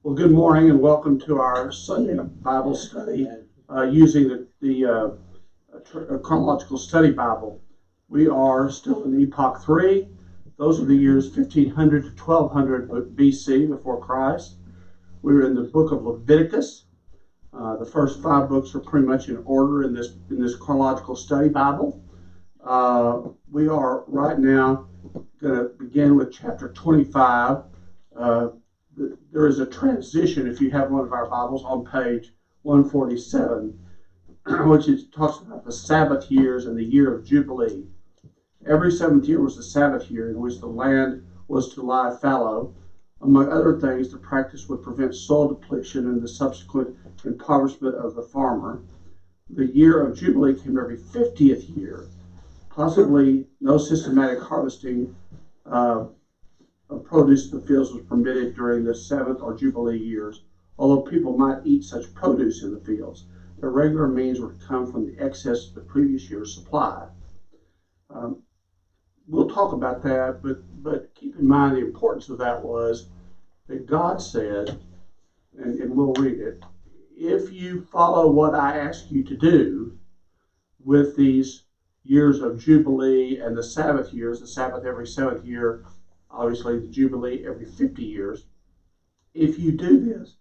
Well, good morning and welcome to our Sunday Bible study using the Chronological Study Bible. We are still in Epoch 3. Those are the years 1500 to 1200 BC, before Christ. We're in the book of Leviticus. The first 5 books are pretty much in order in this Chronological Study Bible. We are right now going to begin with chapter 25. There is a transition, if you have one of our Bibles, on page 147, which talks about the Sabbath years and the Year of Jubilee. Every 7th year was the Sabbath year in which the land was to lie fallow. Among other things, the practice would prevent soil depletion and the subsequent impoverishment of the farmer. The Year of Jubilee came every 50th year. Possibly no systematic harvesting of produce in the fields was permitted during the 7th or Jubilee years, although people might eat such produce in the fields. The regular means were to come from the excess of the previous year's supply. We'll talk about that, but keep in mind the importance of that was that God said, and we'll read it, if you follow what I ask you to do with these years of Jubilee and the Sabbath years, the Sabbath every 7th year, obviously the Jubilee every 50 years, if you do this,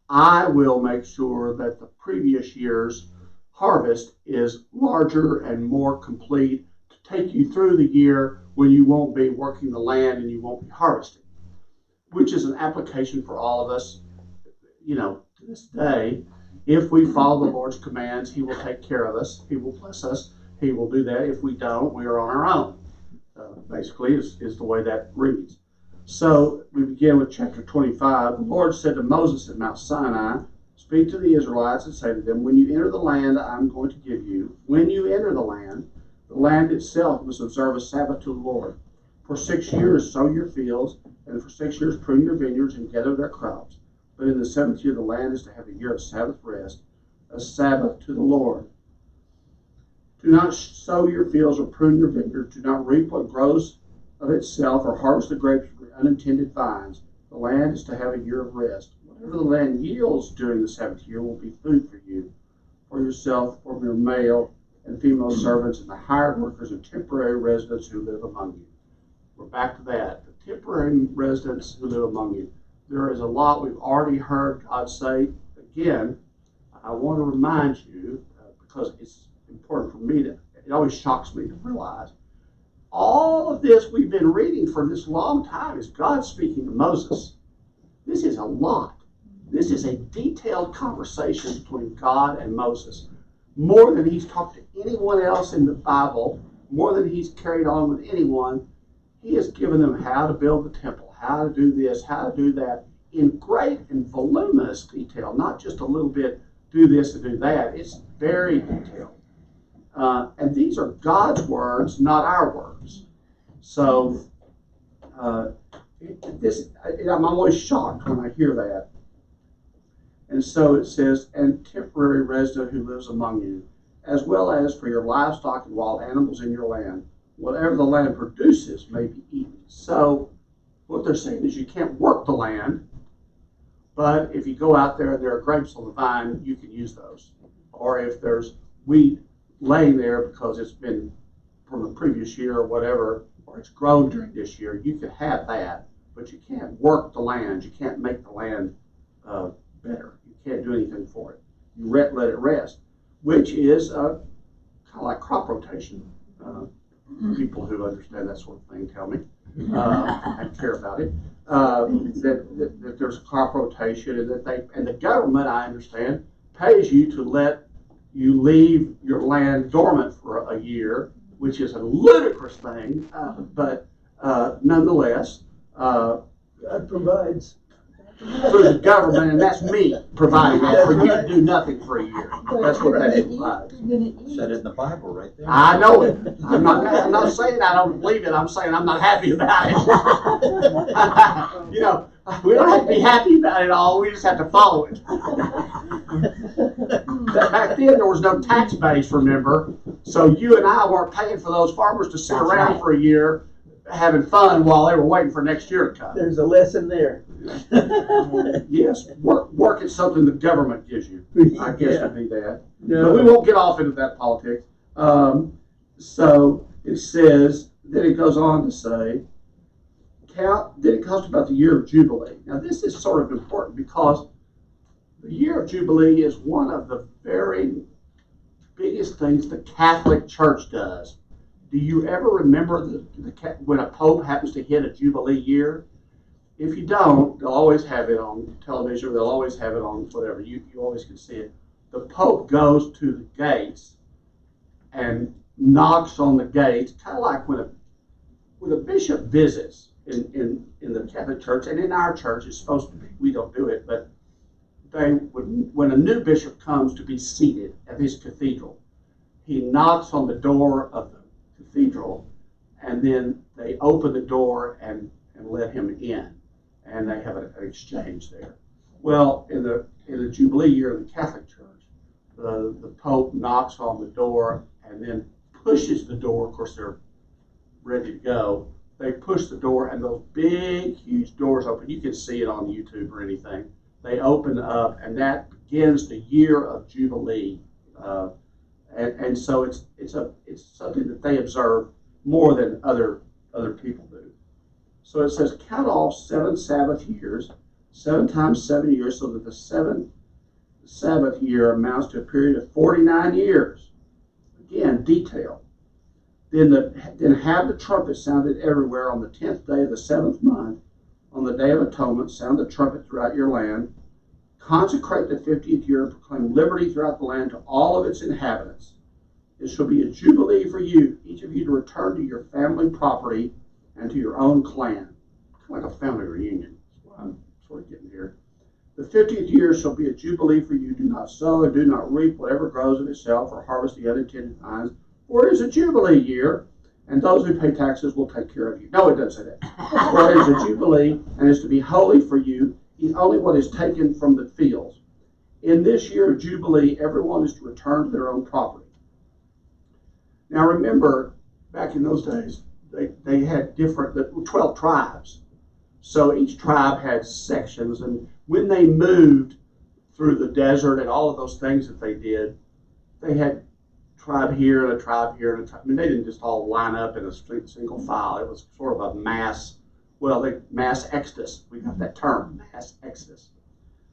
I will make sure that the previous year's harvest is larger and more complete to take you through the year when you won't be working the land and you won't be harvesting, which is an application for all of us, to this day. If we follow the Lord's commands, He will take care of us. He will bless us. He will do that. If we don't, we are on our own. Basically, is the way that reads. So we begin with chapter 25. The Lord said to Moses at Mount Sinai, speak to the Israelites and say to them, when you enter the land I'm going to give you, when you enter the land itself must observe a Sabbath to the Lord. For 6 years sow your fields, and for 6 years prune your vineyards and gather their crops. But in the 7th year the land is to have a year of Sabbath rest, a Sabbath to the Lord. Do not sow your fields or prune your vineyards. Do not reap what grows of itself or harvest the grapes from the unintended vines. The land is to have a year of rest. Whatever the land yields during the 7th year will be food for you, for yourself, for your male and female servants, and the hired workers and temporary residents who live among you. We're back to that. The temporary residents who live among you. There is a lot we've already heard God say. Again, I want to remind you, because it's important for me it always shocks me to realize all of this we've been reading for this long time is God speaking to Moses. This is a lot. This is a detailed conversation between God and Moses. More than he's talked to anyone else in the Bible, more than he's carried on with anyone, he has given them how to build the temple, how to do this, how to do that, in great and voluminous detail, not just a little bit, do this and do that. It's very detailed. And these are God's words, not our words. So I'm always shocked when I hear that. And so it says, and temporary resident who lives among you, as well as for your livestock and wild animals in your land, whatever the land produces may be eaten. So what they're saying is you can't work the land, but if you go out there and there are grapes on the vine, you can use those. Or if there's wheat laying there because it's been from the previous year or whatever, or it's grown during this year, you can have that, but you can't work the land. You can't make the land better. You can't do anything for it. You let it rest, which is kind of like crop rotation. People who understand that sort of thing tell me and care about it, that there's crop rotation, and the government, I understand, pays you to let you leave your land dormant for a year, which is a ludicrous thing, but nonetheless, God provides. through the government, and that's me providing that for you to do nothing for a year. That's what that implies. Said it in the Bible right there. I know it. I'm not saying I don't believe it. I'm saying I'm not happy about it. We don't have to be happy about it all. We just have to follow it. Back then, there was no tax base, remember? So you and I weren't paying for those farmers to sit around for a year having fun while they were waiting for next year to come. There's a lesson there. Yes, work at something the government gives you, I guess would be that. No. But we won't get off into that politics. So it says, then it goes on to say, then it talks about the Year of Jubilee. Now this is sort of important because the Year of Jubilee is one of the very biggest things the Catholic Church does. Do you ever remember when a pope happens to hit a Jubilee year? If you don't, they'll always have it on television, or they'll always have it on whatever. You always can see it. The Pope goes to the gates and knocks on the gates, kind of like when a bishop visits in the Catholic Church, and in our church it's supposed to be. We don't do it, but when a new bishop comes to be seated at his cathedral, he knocks on the door of the cathedral, and then they open the door and let him in. And they have an exchange there. Well, in the Jubilee year in the Catholic Church, the Pope knocks on the door and then pushes the door. Of course, they're ready to go. They push the door, and those big, huge doors open. You can see it on YouTube or anything. They open up, and that begins the Year of Jubilee. And so it's something that they observe more than other people do. So it says, count off 7 Sabbath years, 7 times 7 years, so that the 7th Sabbath year amounts to a period of 49 years. Again, detail. Then have the trumpet sounded everywhere on the 10th day of the 7th month. On the Day of Atonement, sound the trumpet throughout your land. Consecrate the 50th year and proclaim liberty throughout the land to all of its inhabitants. It shall be a jubilee for you, each of you to return to your family property and to your own clan. Kind of like a family reunion. That's what I'm sort of getting here. The 50th year shall be a jubilee for you. Do not sow and do not reap whatever grows of itself, or harvest the unintended vines, for it is a jubilee year, and those who pay taxes will take care of you. No, it doesn't say that. For it is a jubilee, and is to be holy for you. Eat only what is taken from the fields. In this year of jubilee, everyone is to return to their own property. Now remember, back in those days, they had 12 tribes. So each tribe had sections, and when they moved through the desert and all of those things that they did, they had tribe here and a tribe here and a tribe. I mean, they didn't just all line up in a single file. It was sort of a mass exodus. We got that term, mass exodus.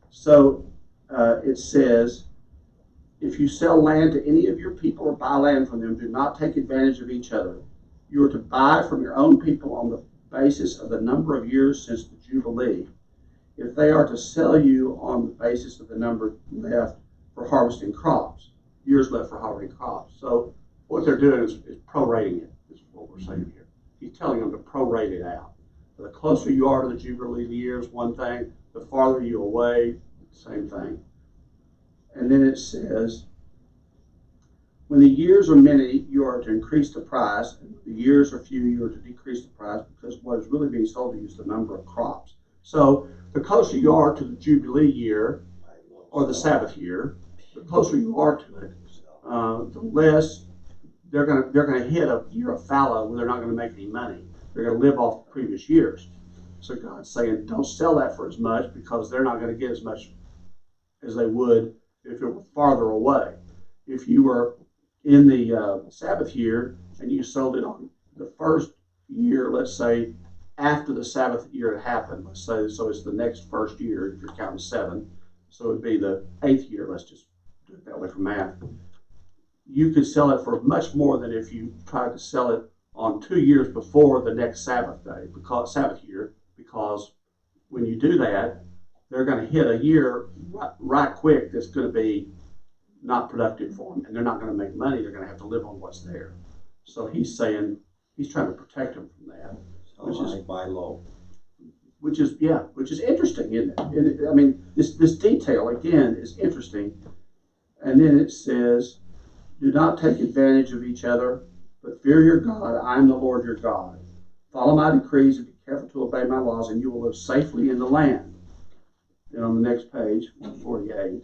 So it says, if you sell land to any of your people or buy land from them, do not take advantage of each other. You are to buy from your own people on the basis of the number of years since the Jubilee. If they are to sell you on the basis of the number left for harvesting crops, years left for harvesting crops. So what they're doing is prorating it, is what we're saying here. He's telling them to prorate it out. So the closer you are to the Jubilee years, one thing, the farther you away, same thing. And then it says, when the years are many, you are to increase the price, and when the years are few, you are to decrease the price, because what is really being sold to you is the number of crops. So the closer you are to the Jubilee year, or the Sabbath year, the closer you are to it, the less they're going to hit a year of fallow where they're not going to make any money. They're going to live off previous years. So God's saying, don't sell that for as much, because they're not going to get as much as they would if it were farther away. If you were in the Sabbath year and you sold it on the first year, let's say after the Sabbath year had happened, let's say, so it's the next first year, if you're counting 7, so it would be the 8th year, let's just do it that way for math. You could sell it for much more than if you tried to sell it on 2 years before the next Sabbath day, Sabbath year, because when you do that, they're going to hit a year right quick that's going to be not productive for them, and they're not going to make money. They're going to have to live on what's there. So he's saying, he's trying to protect them from that. Which is buy low. Which is interesting, isn't it? I mean, this detail, again, is interesting. And then it says, do not take advantage of each other, but fear your God. I am the Lord your God. Follow my decrees and be careful to obey my laws, and you will live safely in the land. And on the next page, 148,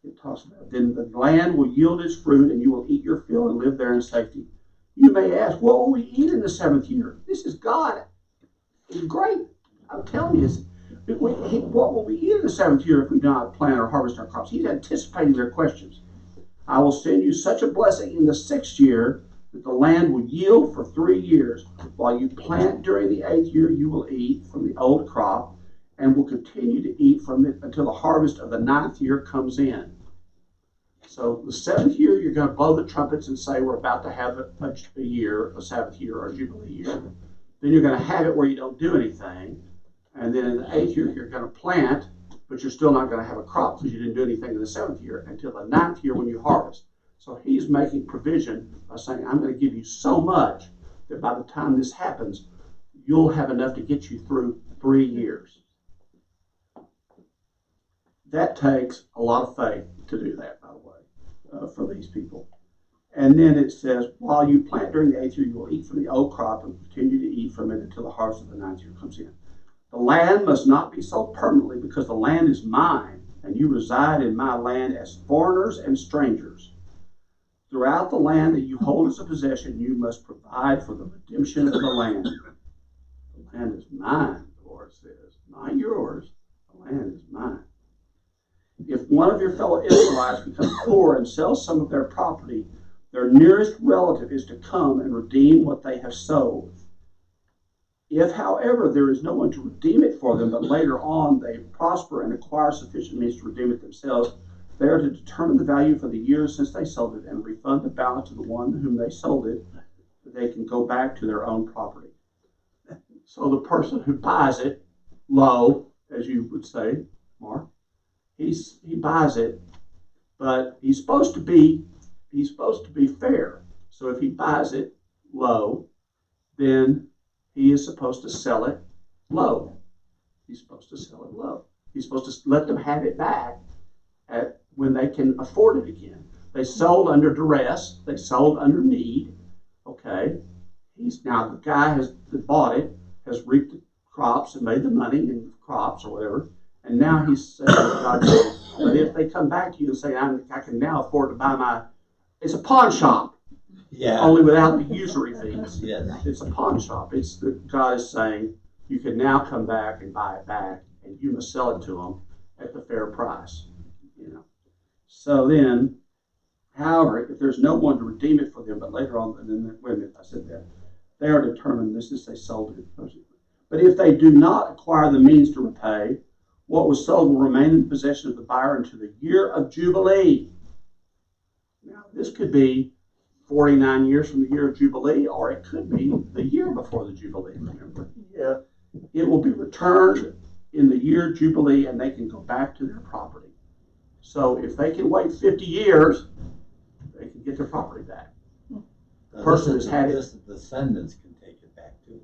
it talks about, then the land will yield its fruit, and you will eat your fill and live there in safety. You may ask, what will we eat in the 7th year? This is God. It's great. I'm telling you. What will we eat in the seventh year if we do not plant or harvest our crops? He's anticipating their questions. I will send you such a blessing in the sixth year that the land will yield for 3 years. While you plant during the eighth year, you will eat from the old crop and will continue to eat from it until the harvest of the ninth year comes in. So the seventh year, you're going to blow the trumpets and say we're about to have a year, a Sabbath year or a Jubilee year. Then you're going to have it where you don't do anything. And then in the eighth year, you're going to plant, but you're still not going to have a crop because you didn't do anything in the seventh year until the ninth year when you harvest. So he's making provision by saying, I'm going to give you so much that by the time this happens, you'll have enough to get you through 3 years. That takes a lot of faith to do that, by the way, for these people. And then it says, while you plant during the eighth year, you will eat from the old crop and continue to eat from it until the harvest of the ninth year comes in. The land must not be sold permanently because the land is mine, and you reside in my land as foreigners and strangers. Throughout the land that you hold as a possession, you must provide for the redemption of the land. The land is mine, the Lord says, not yours. The land is mine. If one of your fellow Israelites becomes poor and sells some of their property, their nearest relative is to come and redeem what they have sold. If, however, there is no one to redeem it for them, but later on they prosper and acquire sufficient means to redeem it themselves, they are to determine the value for the years since they sold it and refund the balance to the one whom they sold it, that they can go back to their own property. So the person who buys it low, as you would say, Mark, he buys it, but he's supposed to be fair. So if he buys it low, then he is supposed to sell it low. He's supposed to sell it low. He's supposed to let them have it back when they can afford it again. They sold under duress. They sold under need. Okay. Now the guy that bought it has reaped the crops and made the money in crops or whatever. And now he's saying, God says, but if they come back to you and say, I can now afford to buy it's a pawn shop. Yeah. Only without the usury fees. Yes. It's a pawn shop. God is saying, you can now come back and buy it back, and you must sell it to them at the fair price. So then, however, if there's no one to redeem it for them, but later on, and then wait a minute, I said that they are determined. This is they sold it. But if they do not acquire the means to repay, what was sold will remain in possession of the buyer until the year of Jubilee. Now, this could be 49 years from the year of Jubilee, or it could be the year before the Jubilee, remember? Yeah. It will be returned in the year of Jubilee, and they can go back to their property. So if they can wait 50 years, they can get their property back. The person has had it. The descendants can take it back too.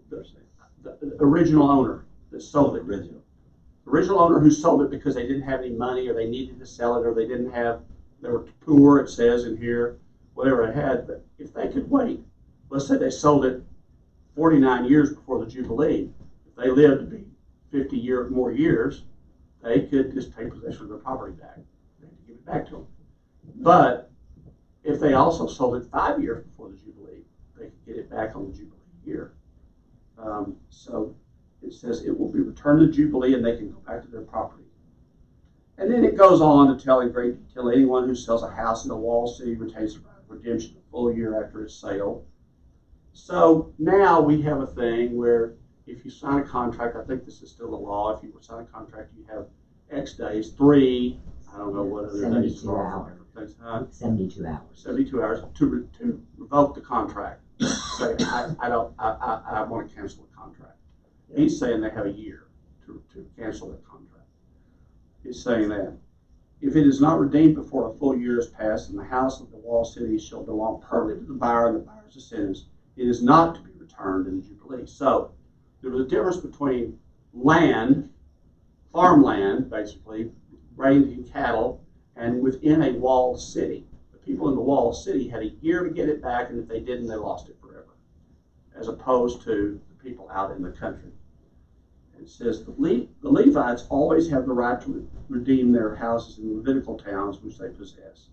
The original owner that sold it. Original. The original owner who sold it because they didn't have any money, or they needed to sell it, or they were poor, it says in here, whatever it had. But if they could wait, let's say they sold it 49 years before the Jubilee, if they lived to be 50 more years, they could just take possession of their property back. They had to give it back to them. But if they also sold it 5 years before the Jubilee, they could get it back on the Jubilee year. So it says it will be returned to Jubilee, and they can go back to their property. And then it goes on to tell in great detail, anyone who sells a house in a walled city retains the right of redemption a full year after its sale. So now we have a thing where if you sign a contract, I think this is still the law, if you sign a contract, you have X days, 3, I don't know what other days. 72 hours. 72 hours. 72 hours to revoke the contract. Say, I want to cancel the contract. He's saying they have a year to cancel that contract. He's saying that if it is not redeemed before a full year has passed, and the house of the walled city shall belong permanently to the buyer and the buyer's descendants, it is not to be returned in the Jubilee. So there was a difference between land, farmland, basically, raising cattle, and within a walled city. The people in the walled city had a year to get it back, and if they didn't, they lost it forever, as opposed to the people out in the country. It says the Levites always have the right to redeem their houses in the Levitical towns which they possess.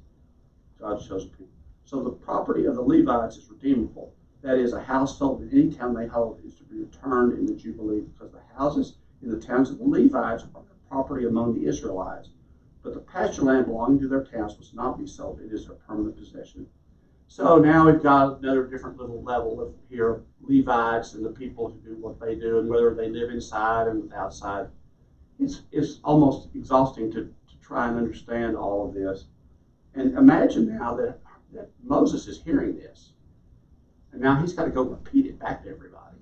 God's chosen people. So the property of the Levites is redeemable. That is, a house sold in any town they hold is to be returned in the Jubilee, because the houses in the towns of the Levites are their property among the Israelites. But the pasture land belonging to their towns must not be sold. It is their permanent possession. So now we've got another different little level of here, Levites and the people who do what they do and whether they live inside and outside. It's almost exhausting to try and understand all of this. And imagine now that Moses is hearing this. And now he's got to go repeat it back to everybody.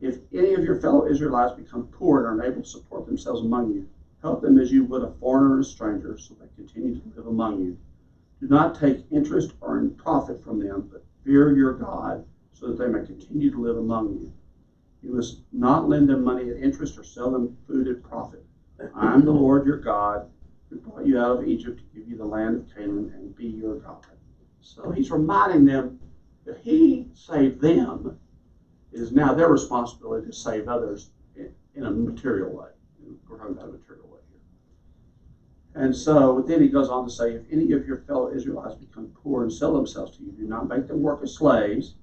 If any of your fellow Israelites become poor and are unable to support themselves among you, help them as you would a foreigner and a stranger, so they continue to live among you. Do not take interest or in profit from them, but fear your God, so that they may continue to live among you. You must not lend them money at interest or sell them food at profit. I am the Lord your God, who brought you out of Egypt to give you the land of Canaan and be your God. So he's reminding them that he saved them. It is now their responsibility to save others in a material way. We're talking about a material way here. And so then he goes on to say, if any of your fellow Israelites become poor and sell themselves to you, do not make them work as slaves.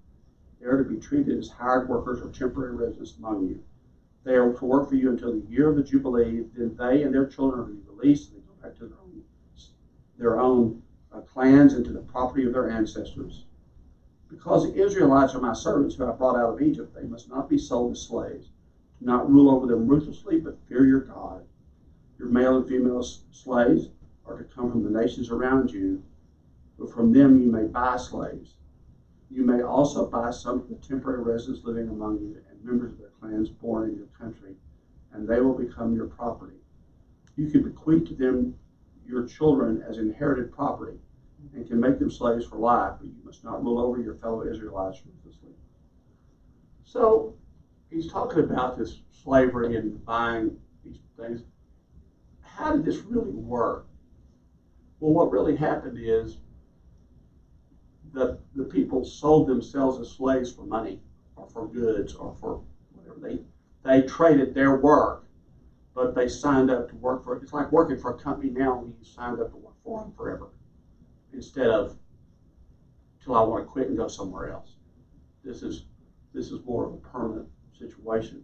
They are to be treated as hired workers or temporary residents among you. They are to work for you until the year of the Jubilee. Then they and their children are to be released, and they go back to their own clans and to the property of their ancestors. Because the Israelites are my servants who I brought out of Egypt, they must not be sold as slaves. Do not rule over them ruthlessly, but fear your God. Your male and female slaves are to come from the nations around you, but from them you may buy slaves. You may also buy some of the temporary residents living among you and members of their clans born in your country, and they will become your property. You can bequeath to them your children as inherited property and can make them slaves for life, but you must not rule over your fellow Israelites ruthlessly. So he's talking about this slavery and buying these things. How did this really work? Well, what really happened is the people sold themselves as slaves for money or for goods or for whatever. They traded their work, but they signed up to work for it. It's like working for a company now where you signed up to work for them forever instead of till I want to quit and go somewhere else. This is more of a permanent situation.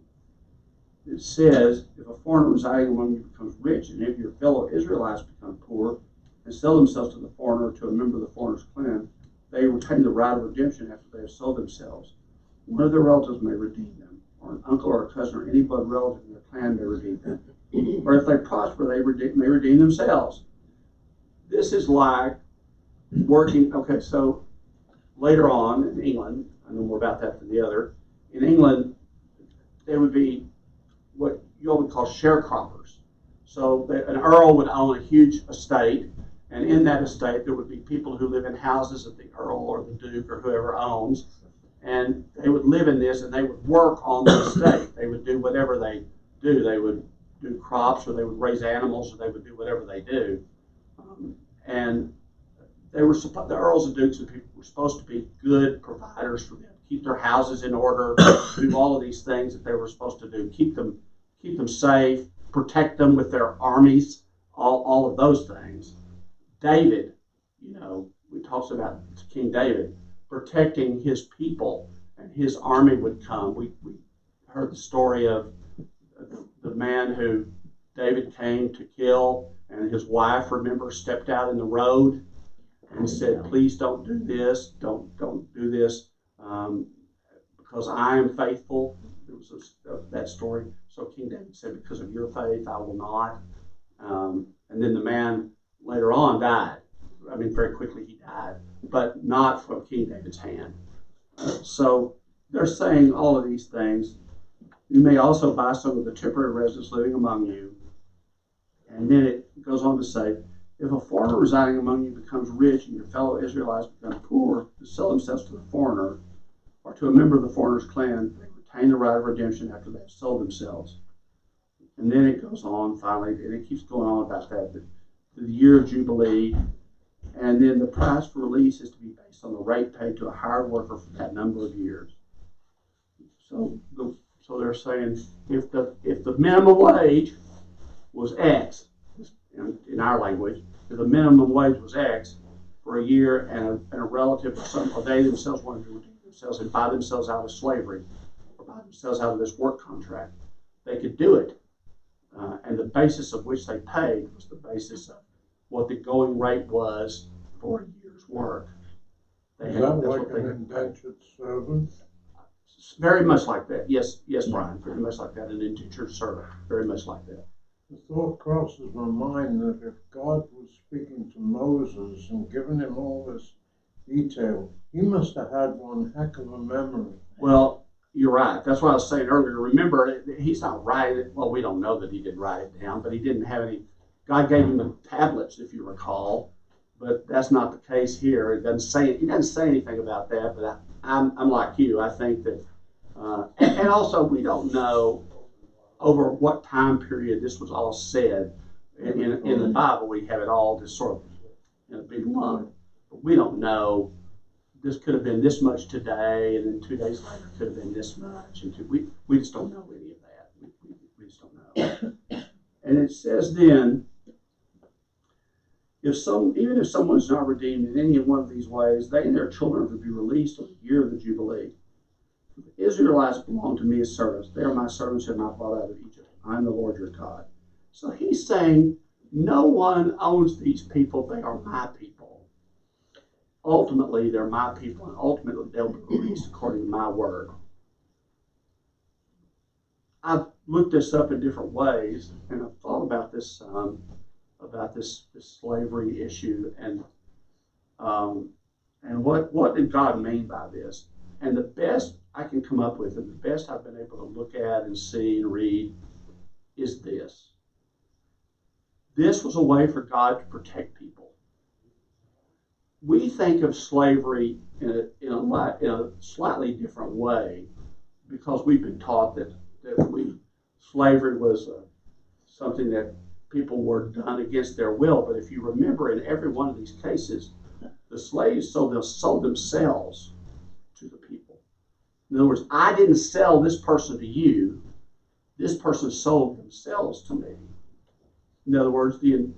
It says, if a foreigner residing among you becomes rich, and if your fellow Israelites become poor and sell themselves to the foreigner or to a member of the foreigner's clan, they retain the right of redemption after they have sold themselves. One of their relatives may redeem them, or an uncle or a cousin or any blood relative in their clan may redeem them. Or if they prosper, they may redeem themselves. This is like working. Okay, so later on in England, I know more about that than the other. In England, there would be what you all would call sharecroppers. So an earl would own a huge estate, and in that estate there would be people who live in houses that the earl or the duke or whoever owns, and they would live in this and they would work on the estate. They would do whatever they do. They would do crops, or they would raise animals, or they would do whatever they do. And they were the earls and dukes and people were supposed to be good providers for them, keep their houses in order, do all of these things that they were supposed to do, keep them safe, protect them with their armies, all of those things. David, we talked about King David protecting his people, and his army would come. We heard the story of the man who David came to kill, and his wife, remember, stepped out in the road and said, please don't do this, don't do this, because I am faithful. There was that story. So King David said, because of your faith, I will not. And then the man later on died. I mean, very quickly he died, but not from King David's hand. So they're saying all of these things. You may also buy some of the temporary residents living among you. And then it goes on to say, if a foreigner residing among you becomes rich and your fellow Israelites become poor to sell themselves to the foreigner or to a member of the foreigner's clan, they retain the right of redemption after they have sold themselves. And then it goes on finally, and it keeps going on about that, the year of Jubilee. And then the price for release is to be based on the rate paid to a hired worker for that number of years. So they're saying if the minimum wage was X, in our language, if the minimum wage was X for a year, and a relative or they themselves wanted to redeem themselves and buy themselves out of slavery or buy themselves out of this work contract, they could do it. And the basis of which they paid was the basis of what the going rate was for a year's work. Is that like an indentured servant? Very much like that. Yes, Brian, very much like that. An indentured servant, very much like that. The thought crosses my mind that if God was speaking to Moses and giving him all this detail, he must have had one heck of a memory. Well, you're right. That's what I was saying earlier. Remember, he's not writing. Well, we don't know that he didn't write it down, but he didn't have any. God gave him the tablets, if you recall, but that's not the case here. He doesn't say anything about that. But I'm like you. I think that, and also we don't know over what time period this was all said. In the Bible, we have it all just sort of in a big lump. But we don't know. This could have been this much today, and then 2 days later it could have been this much. And we just don't know any of that. We just don't know. And it says then, even if someone is not redeemed in any one of these ways, they and their children will be released on the year of the Jubilee. The Israelites belong to me as servants. They are my servants who have not brought out of Egypt. I am the Lord your God. So he's saying, no one owns these people. They are my people. Ultimately, they're my people, and ultimately they'll be released according to my word. I've looked this up in different ways, and I've thought about this slavery issue, and what did God mean by this? And the best I can come up with, and the best I've been able to look at and see and read, is this. This was a way for God to protect people. We think of slavery in a slightly different way because we've been taught that slavery was something that people were done against their will. But if you remember, in every one of these cases, the slaves sold themselves to the people. In other words, I didn't sell this person to you. This person sold themselves to me. In other words, the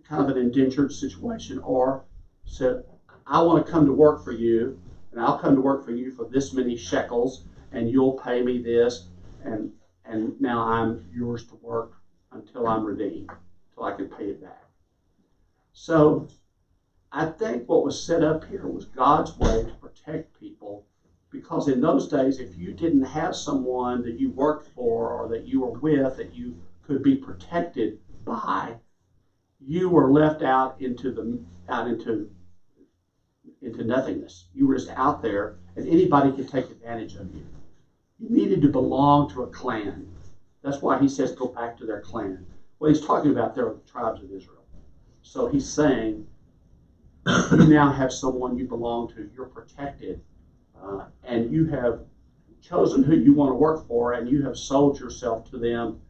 kind of an indentured situation, or said, I want to come to work for you, and I'll come to work for you for this many shekels, and you'll pay me this, and now I'm yours to work until I'm redeemed, until I can pay it back. So I think what was set up here was God's way to protect people, because in those days, if you didn't have someone that you worked for or that you were with that you could be protected by, you were left out into nothingness. You were just out there, and anybody could take advantage of you. You needed to belong to a clan. That's why he says go back to their clan. What he's talking about there are the tribes of Israel. So he's saying, you now have someone you belong to. You're protected, and you have chosen who you want to work for, and you have sold yourself to them,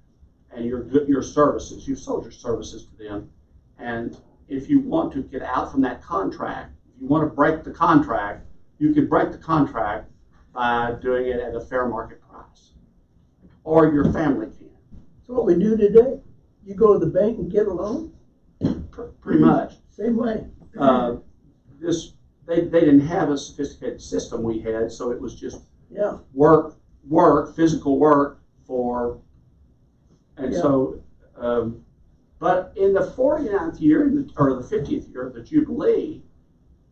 and your services. You've sold your services to them, and if you want to get out from that contract, if you want to break the contract, you can break the contract by doing it at a fair market price, or your family can. That's what we do today. You go to the bank and get a loan. Pretty much. Same way. They didn't have a sophisticated system we had, so it was just work, physical work for, and so. But in the 49th year, or the 50th year of the Jubilee,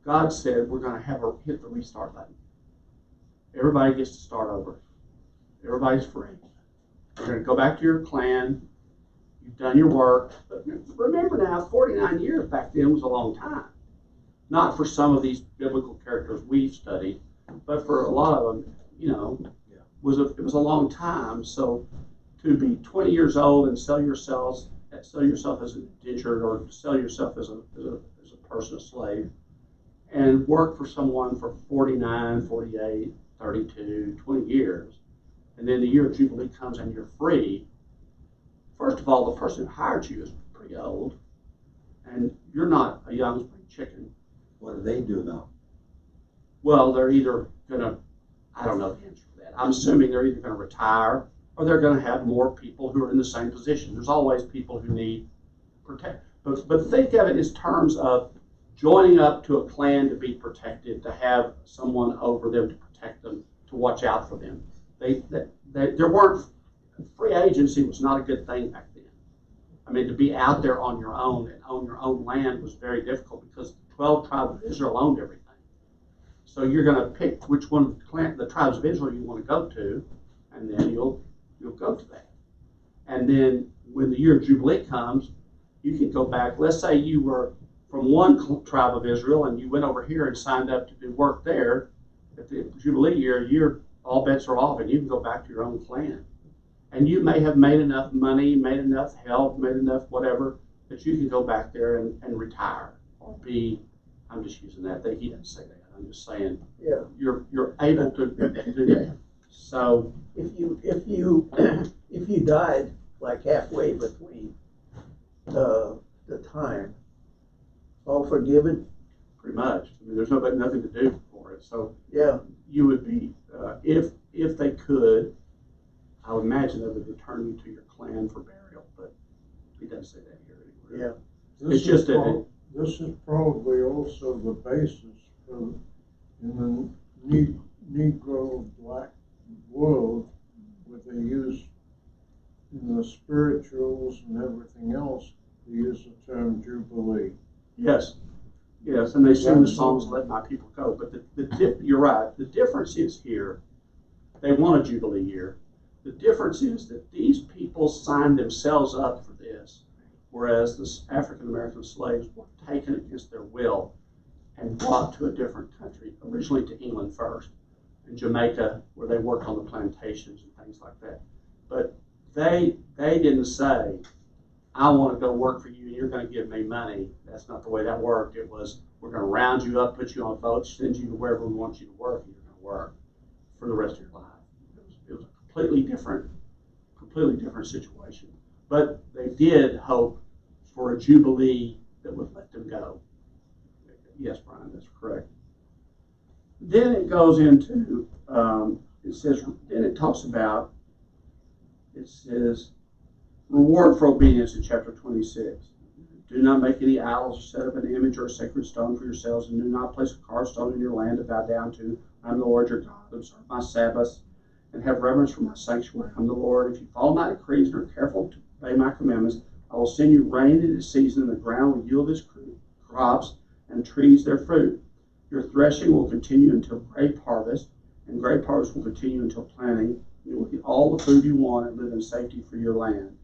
God said we're going to hit the restart button. Everybody gets to start over. Everybody's free. You're going to go back to your clan. You've done your work. But remember now, 49 years back then was a long time. Not for some of these biblical characters we've studied, but for a lot of them, it was a long time. So to be 20 years old and sell yourself as an indentured, or sell yourself as a person, a slave, and work for someone for 49, 48, 32, 20 years, and then the year of Jubilee comes and you're free. First of all, the person who hired you is pretty old, and you're not a young spring chicken. What do they do now? Well, they're either going to, I don't know the answer to that. I'm assuming they're either going to retire, or they're going to have more people who are in the same position. There's always people who need protect. But think of it as terms of joining up to a clan to be protected, to have someone over them to protect them, to watch out for them. There weren't free agency was not a good thing back then. I mean, to be out there on your own and own your own land was very difficult because the 12 tribes of Israel owned everything. So you're going to pick which one of the tribes of Israel you want to go to, and then you'll go to that. And then when the year of Jubilee comes, you can go back. Let's say you were from one tribe of Israel and you went over here and signed up to do work there. At the Jubilee year, all bets are off, and you can go back to your own clan. And you may have made enough money, made enough help, made enough whatever, that you can go back there and retire or be. I'm just using that. He doesn't say that. I'm just saying. Yeah. You're able to do that. So If you died like halfway between the time, all forgiven. pretty much, I mean, there's nothing to do for it. So Yeah. you would be if they could. I would imagine they would return you to your clan for burial, but he doesn't say that here anywhere. Yeah. It's just that. This is probably also the basis for in the Negro black world, where they use in the spirituals and everything else, they use the term Jubilee. Yes, and they sing the songs, "Let My People Go." But you're right. The difference is here. They want a Jubilee year. The difference is that these people signed themselves up for this, whereas the African American slaves were taken against their will and brought to a different country, originally to England first, and Jamaica, where they worked on the plantations and things like that. But they didn't say, "I want to go work for you and you're going to give me money." That's not the way that worked. It was, "We're going to round you up, put you on a boat, send you to wherever we want you to work, and you're going to work for the rest of your life." It was a completely different situation. But they did hope for a Jubilee that would let them go. Yes, Brian, that's correct. Then it goes into, it says, reward for obedience in chapter 26. Do not make any idols or set up an image or a sacred stone for yourselves, and do not place a carved stone in your land to bow down to. I am the Lord your God. Observe my Sabbaths and have reverence for my sanctuary. I am the Lord. If you follow my decrees and are careful to obey my commandments, I will send you rain in its season, and the ground will yield its crops, and trees their fruit. Your threshing will continue until grape harvest, and grape harvest will continue until planting. You will get all the food you want and live in safety for your land.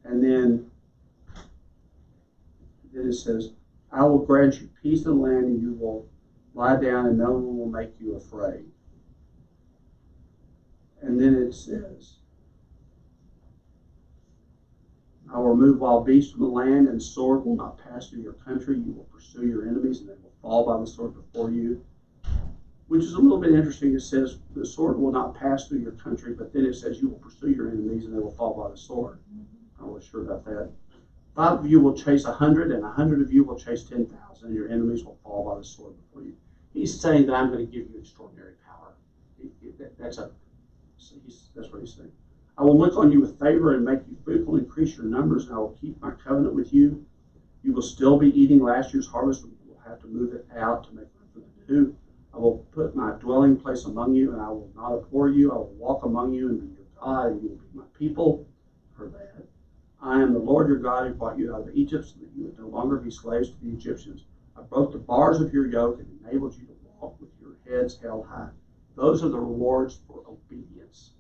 And then it says, I will grant you peace in the land, and you will lie down, and no one will make you afraid. And then it says, I will remove wild beasts from the land, and sword will not pass through your country. You will pursue your enemies, and they will fall by the sword before you. Which is a little bit interesting. It says the sword will not pass through your country, but then it says you will pursue your enemies, and they will fall by the sword. I'm not really sure about that. 5 of you will chase 100, and 100 of you will chase 10,000, and your enemies will fall by the sword before you. He's saying that I'm going to give you extraordinary power. That's what he's saying. I will look on you with favor and make you fruitful, increase your numbers, and I will keep my covenant with you. You will still be eating last year's harvest, but you will have to move it out to make room for the new. I will put my dwelling place among you, and I will not abhor you. I will walk among you and be your God, and you will be my people. For that, I am the Lord your God who brought you out of Egypt, so that you would no longer be slaves to the Egyptians. I broke the bars of your yoke and enabled you to walk with your heads held high. Those are the rewards for obedience.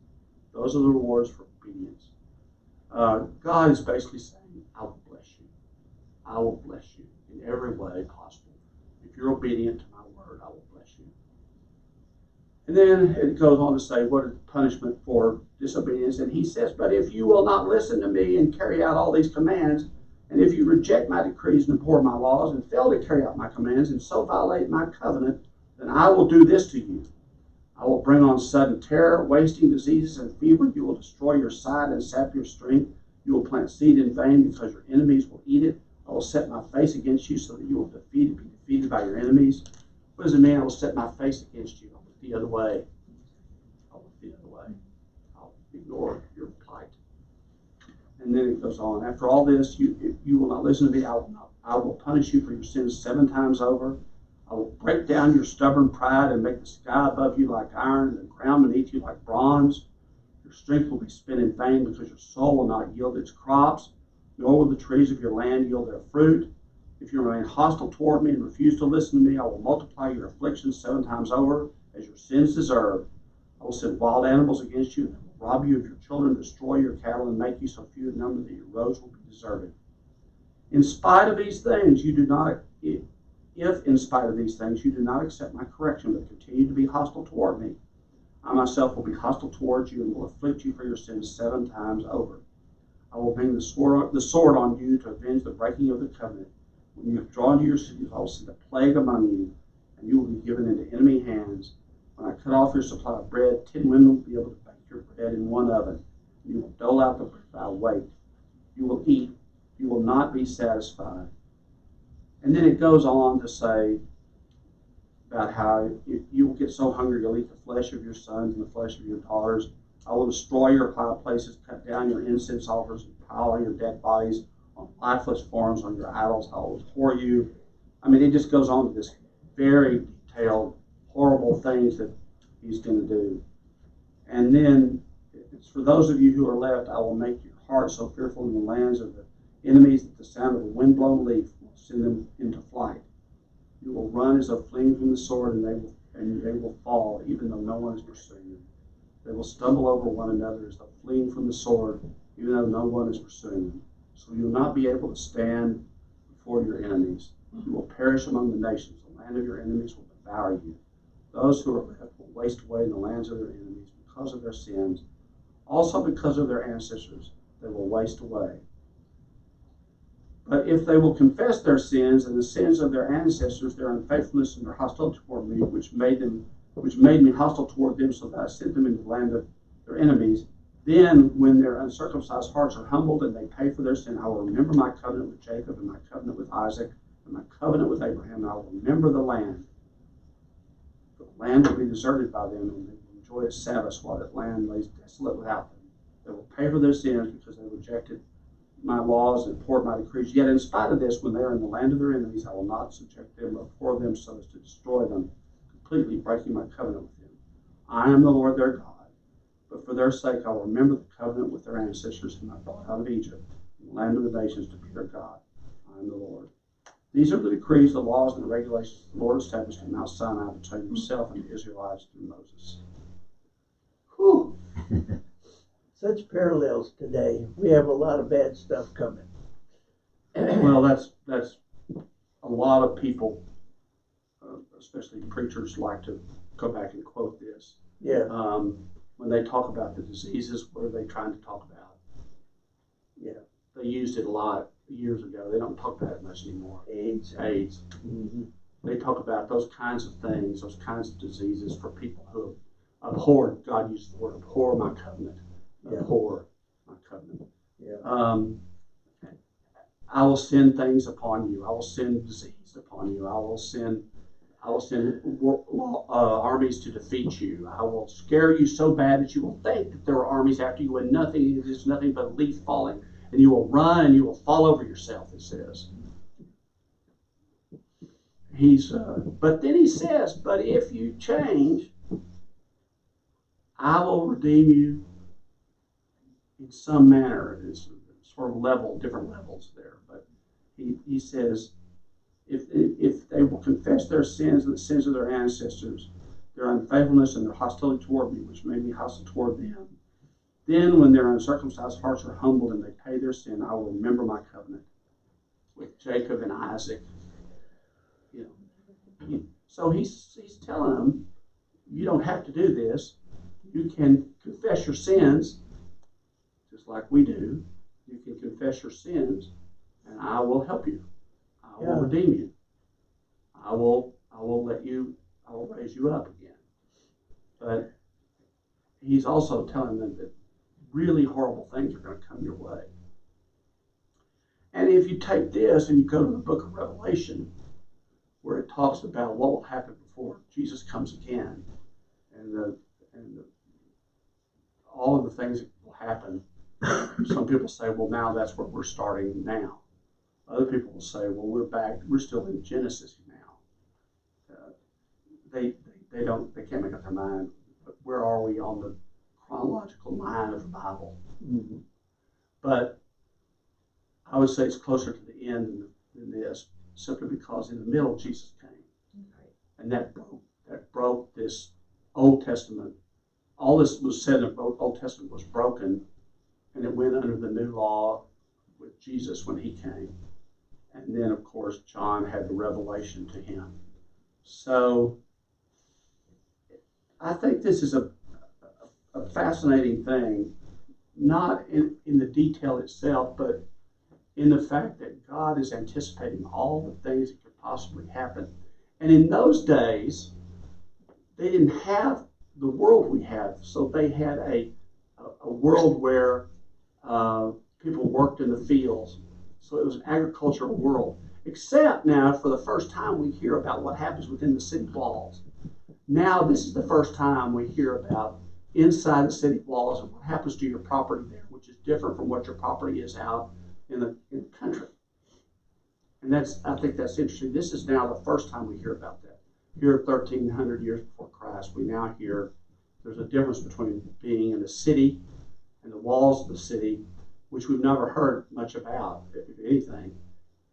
Those are the rewards for obedience. God is basically saying, I will bless you. I will bless you in every way possible. If you're obedient to my word, I will bless you. And then it goes on to say, what is the punishment for disobedience? And he says, but if you will not listen to me and carry out all these commands, and if you reject my decrees and abhor my laws and fail to carry out my commands and so violate my covenant, then I will do this to you. I will bring on sudden terror, wasting diseases, and fever. You will destroy your sight and sap your strength. You will plant seed in vain because your enemies will eat it. I will set my face against you so that you will be defeated by your enemies. What does it mean? I will set my face against you. I'll look the other way. I'll look the other way. I'll ignore your plight. And then it goes on. After all this, you will not listen to me. I will punish you for your sins 7 times over. I I will break down your stubborn pride and make the sky above you like iron and the ground beneath you like bronze. Your strength will be spent in vain because your soul will not yield its crops, nor will the trees of your land yield their fruit. If you remain hostile toward me and refuse to listen to me, I will multiply your afflictions 7 times over, as your sins deserve. I will send wild animals against you, and will rob you of your children, destroy your cattle, and make you so few in number that your roads will be deserted. In spite of these things, you do not, if in spite of these things you do not accept my correction, but continue to be hostile toward me, I myself will be hostile towards you and will afflict you for your sins 7 times over. I will bring the sword on you to avenge the breaking of the covenant. When you have drawn to your cities, I will send a plague among you, and you will be given into enemy hands. When I cut off your supply of bread, 10 women will be able to bake your bread in one oven. You will dole out the bread by weight. You will eat. You will not be satisfied. And then it goes on to say about how you will get so hungry you'll eat the flesh of your sons and the flesh of your daughters. I will destroy your high places, cut down your incense altars, and pile your dead bodies on lifeless forms on your idols. I will abhor you. I mean, it just goes on to this very detailed, horrible things that he's going to do. And then, it's for those of you who are left, I will make your heart so fearful in the lands of the enemies that the sound of a wind-blown leaf will send them into flight. You will run as though fleeing from the sword, and they will fall, even though no one is pursuing them. They will stumble over one another as though fleeing from the sword, even though no one is pursuing them. So you will not be able to stand before your enemies. You will perish among the nations. The land of your enemies will devour you. Those who are left will waste away in the lands of their enemies because of their sins. Also because of their ancestors, they will waste away. But if they will confess their sins and the sins of their ancestors, their unfaithfulness and their hostility toward me, which made me hostile toward them, so that I sent them into the land of their enemies, then when their uncircumcised hearts are humbled and they pay for their sin, I will remember my covenant with Jacob and my covenant with Isaac and my covenant with Abraham, and I will remember the land. For the land will be deserted by them, and they will enjoy its Sabbaths while that land lays desolate without them. They will pay for their sins because they rejected my laws and abhorred my decrees. Yet in spite of this, when they are in the land of their enemies, I will not subject them or abhor them so as to destroy them, completely breaking my covenant with them. I am the Lord their God, but for their sake I will remember the covenant with their ancestors whom I brought out of Egypt, in the land of the nations, to be their God. I am the Lord. These are the decrees, the laws, and the regulations the Lord established at Mount Sinai between himself and the Israelites through Moses. Whew. Such parallels today. We have a lot of bad stuff coming. Well, that's a lot of people, especially preachers, like to go back and quote this. Yeah. When they talk about the diseases, what are they trying to talk about? Yeah. They used it a lot years ago. They don't talk about it much anymore. AIDS. Mm-hmm. They talk about those kinds of things, those kinds of diseases for people who abhor. God used the word abhor my covenant. Yeah. Abhor my covenant. Yeah. I will send things upon you. I will send disease upon you. I will send armies to defeat you. I will scare you so bad that you will think that there are armies after you, and nothing is nothing but a leaf falling, and you will run and you will fall over yourself. It says. But then he says, but if you change, I will redeem you in some manner. It's sort of different levels there. But he says, if they will confess their sins and the sins of their ancestors, their unfaithfulness and their hostility toward me, which made me hostile toward them, then when their uncircumcised hearts are humbled and they pay their sin, I will remember my covenant with Jacob and Isaac. So he's telling them, you don't have to do this. You can confess your sins, just like we do. You can confess your sins, and I will help you. I will redeem you. I will raise you up again. But he's also telling them that really horrible things are going to come your way. And if you take this and you go to the book of Revelation, where it talks about what will happen before Jesus comes again, and all of the things that will happen. Some people say, well, now that's where we're starting now. Other people will say, well, we're still in Genesis now. they can't make up their mind. But where are we on the chronological line of the Bible? Mhm. But I would say it's closer to the end than this, simply because in the middle Jesus came, and that broke this Old Testament. All this was said in the Old Testament was broken, and it went under the new law with Jesus when he came. And then, of course, John had the revelation to him. So I think this is a fascinating thing, not in the detail itself, but in the fact that God is anticipating all the things that could possibly happen. And in those days, they didn't have the world we have. So they had a world where people worked in the fields. So it was an agricultural world. Except now, for the first time, we hear about what happens within the city walls. Now, this is the first time we hear about inside the city walls and what happens to your property there, which is different from what your property is out in the country. And I think that's interesting. This is now the first time we hear about that. Here, 1,300 years before Christ, we now hear there's a difference between being in the city and the walls of the city, which we've never heard much about, if anything.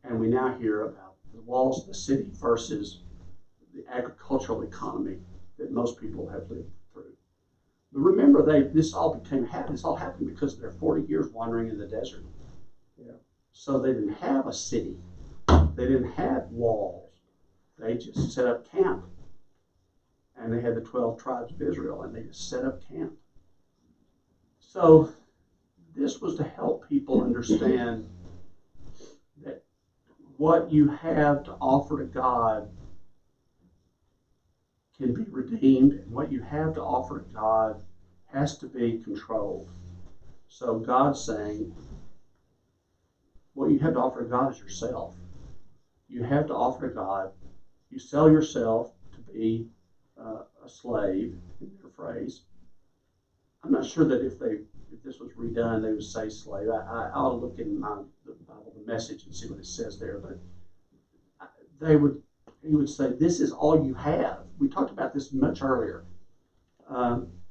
And we now hear about the walls of the city versus the agricultural economy that most people have lived through. But remember, this all happened because of their 40 years wandering in the desert. Yeah. So they didn't have a city. They didn't have walls. They just set up camp. And they had the 12 tribes of Israel, and they just set up camp. So this was to help people understand that what you have to offer to God can be redeemed, and what you have to offer to God has to be controlled. So God's saying, what you have to offer to God is yourself. You have to offer to God. You sell yourself to be a slave, in their phrase. I'm not sure that if this was redone, they would say slave. I ought to look in the Bible, the Message, and see what it says there. But he would say, this is all you have. We talked about this much earlier.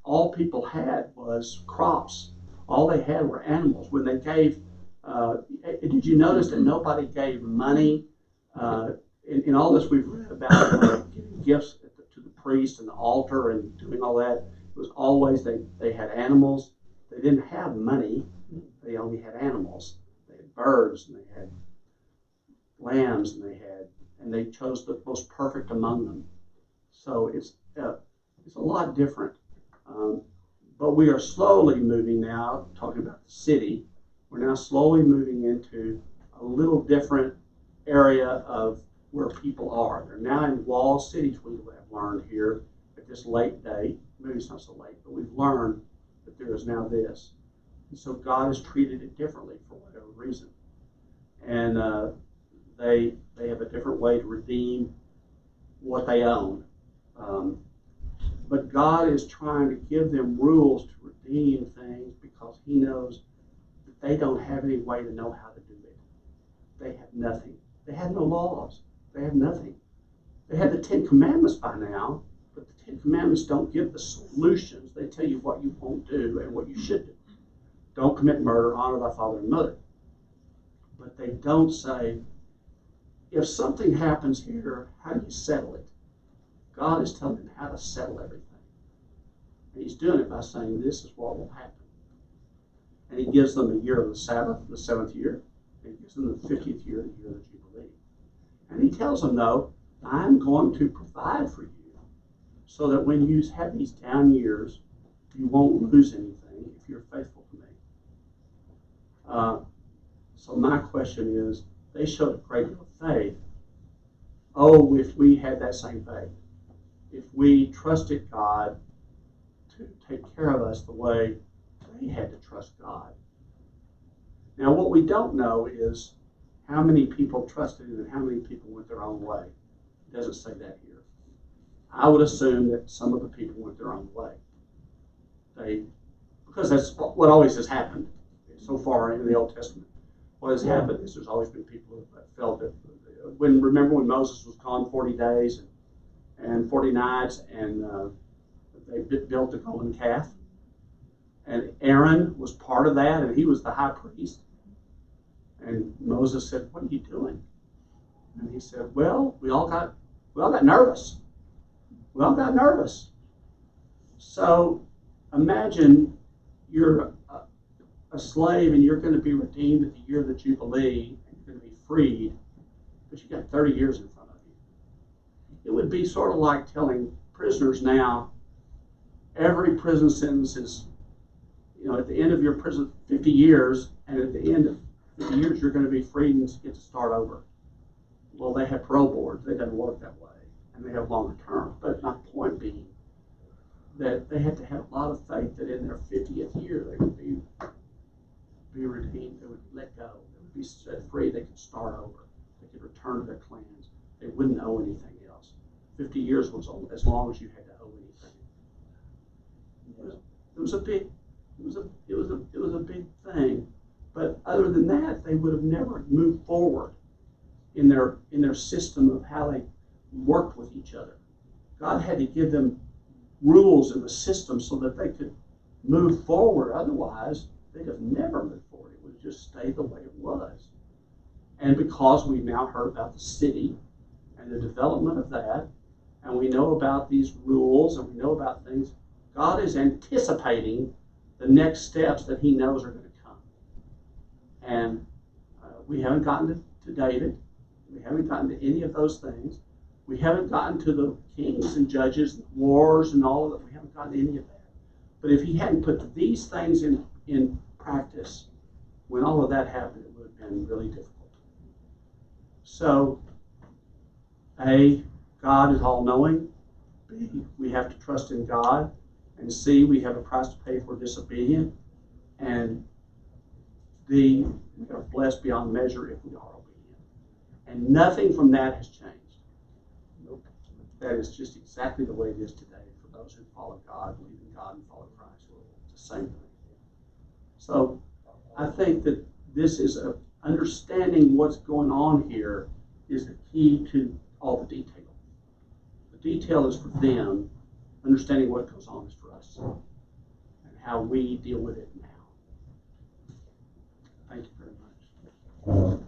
All people had was crops. All they had were animals. When they gave, did you notice that nobody gave money? In all this we've read about giving gifts to the priest and the altar and doing all that, it was always they had animals. They didn't have money. They only had animals. They had birds and they had lambs and they chose the most perfect among them. So it's a lot different. But we are slowly moving now, talking about the city, we're now slowly moving into a little different area of where people are. They're now in walled cities, we have learned here at this late date. Maybe it's not so late, but we've learned that there is now this. And so God has treated it differently for whatever reason. And they have a different way to redeem what they own. But God is trying to give them rules to redeem things because he knows that they don't have any way to know how to do it. They have nothing. They have no laws. They have nothing. They have the 10 Commandments by now, but the 10 Commandments don't give the solutions. They tell you what you won't do and what you should do. Don't commit murder, honor thy father and mother. But they don't say, if something happens here, how do you settle it? God is telling them how to settle everything. And he's doing it by saying, this is what will happen. And he gives them a year of the Sabbath, the 7th year. And he gives them the 50th year, the year of the Jubilee. And he tells them, no, I'm going to provide for you so that when you have these down years, you won't lose anything if you're faithful to me. So my question is, they showed a great deal of faith. Oh, if we had that same faith, if we trusted God to take care of us the way they had to trust God. Now, what we don't know is how many people trusted him and how many people went their own way. It doesn't say that here. I would assume that some of the people went their own way. Because that's what always has happened so far in the Old Testament. What has happened is there's always been people that felt that. Remember when Moses was gone 40 days and 40 nights, and they built the golden calf. And Aaron was part of that, and he was the high priest. And Moses said, "What are you doing?" And he said, "Well, we all got nervous. We all got nervous." So imagine you're a slave and you're going to be redeemed at the year of the Jubilee, and you're going to be freed, but you got 30 years in front of you. It would be sort of like telling prisoners now, every prison sentence is, at the end of your prison, 50 years, and at the end of 50 years, you're going to be free and get to start over. Well, they have parole boards. They doesn't work that way, and they have longer terms. But my point being that they had to have a lot of faith that in their 50th year, they would be redeemed. They would let go. They would be set free. They could start over. They could return to their clans. They wouldn't owe anything else. 50 years was as long as you had to owe anything. It was a big thing. But other than that, they would have never moved forward in their system of how they worked with each other. God had to give them rules and a system so that they could move forward. Otherwise, they'd have never moved forward. It would just stay the way it was. And because we've now heard about the city and the development of that, and we know about these rules and we know about things, God is anticipating the next steps that he knows are going to come. And we haven't gotten to David. We haven't gotten to any of those things. We haven't gotten to the kings and judges and wars and all of that. We haven't gotten to any of that. But if he hadn't put these things in practice, when all of that happened, it would have been really difficult. So, A, God is all-knowing. B, we have to trust in God. And C, we have a price to pay for disobedience. And D, we are blessed beyond measure if we are obedient. And nothing from that has changed. Nope. That is just exactly the way it is today for those who follow God, believe in God, and follow Christ. It's the same thing. So I think that this is understanding what's going on here is the key to all the detail. The detail is for them. Understanding what goes on is for us and how we deal with it now. Thank you very much.